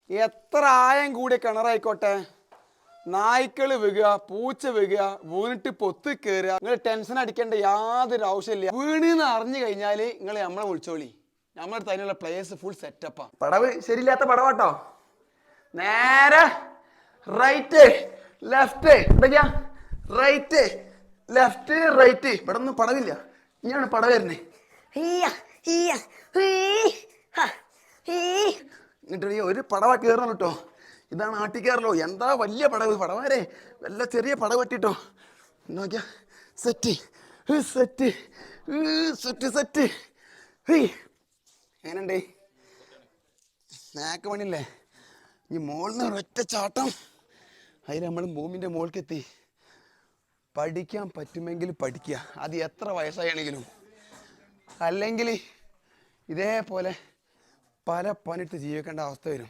എത്ര ആയം കൂടിയ കിണറായിക്കോട്ടെ, നായ്ക്കള് വീഴുക, പൂച്ച വീഴുക, വീണിട്ട് പൊത്ത് കയറുക, നിങ്ങൾ ടെൻഷൻ അടിക്കേണ്ട യാതൊരു ആവശ്യമില്ല. വീണെന്ന് അറിഞ്ഞു കഴിഞ്ഞാൽ നിങ്ങൾ നമ്മളെ വിളിച്ചോളി. നമ്മുടെ അടുത്ത് അതിനുള്ള പ്ലേസ് ഫുൾ സെറ്റപ്പാ. പടവ് ശരിയില്ലാത്ത പടവാട്ടോ. നേരെ റൈറ്റ് ലെഫ്റ്റ്, എന്തൊക്കെയാ റൈറ്റ് ലെഫ്റ്റ് റൈറ്റ്. ഇവിടെ ഒന്നും പടവില്ല, ഇനിയാണ് പടവ് വരുന്നേ. എന്നിട്ട് ഒരു പടവ കയറണം കേട്ടോ. ഇതാണ് ആട്ടിക്കാറല്ലോ. എന്താ വലിയ പടവ്, പടവാരെ വല്ല ചെറിയ പടവ് പറ്റിട്ടോ. നോക്കിയാ സെറ്റ് സെറ്റ് സെറ്റ് സെറ്റ്. എങ്ങനെയുണ്ട്? സ്നാക്ക് പണിയില്ലേ? ഈ മോളിൽ നിന്ന് ഒരൊറ്റ ചാട്ടം, അതിൽ നമ്മൾ ഭൂമിൻ്റെ മുകൾക്കെത്തി. പഠിക്കാൻ പറ്റുമെങ്കിൽ പഠിക്കുക, അത് എത്ര വയസ്സായാണെങ്കിലും. അല്ലെങ്കിൽ ഇതേപോലെ പല പണിയെടുത്ത് ജീവിക്കേണ്ട അവസ്ഥ വരും.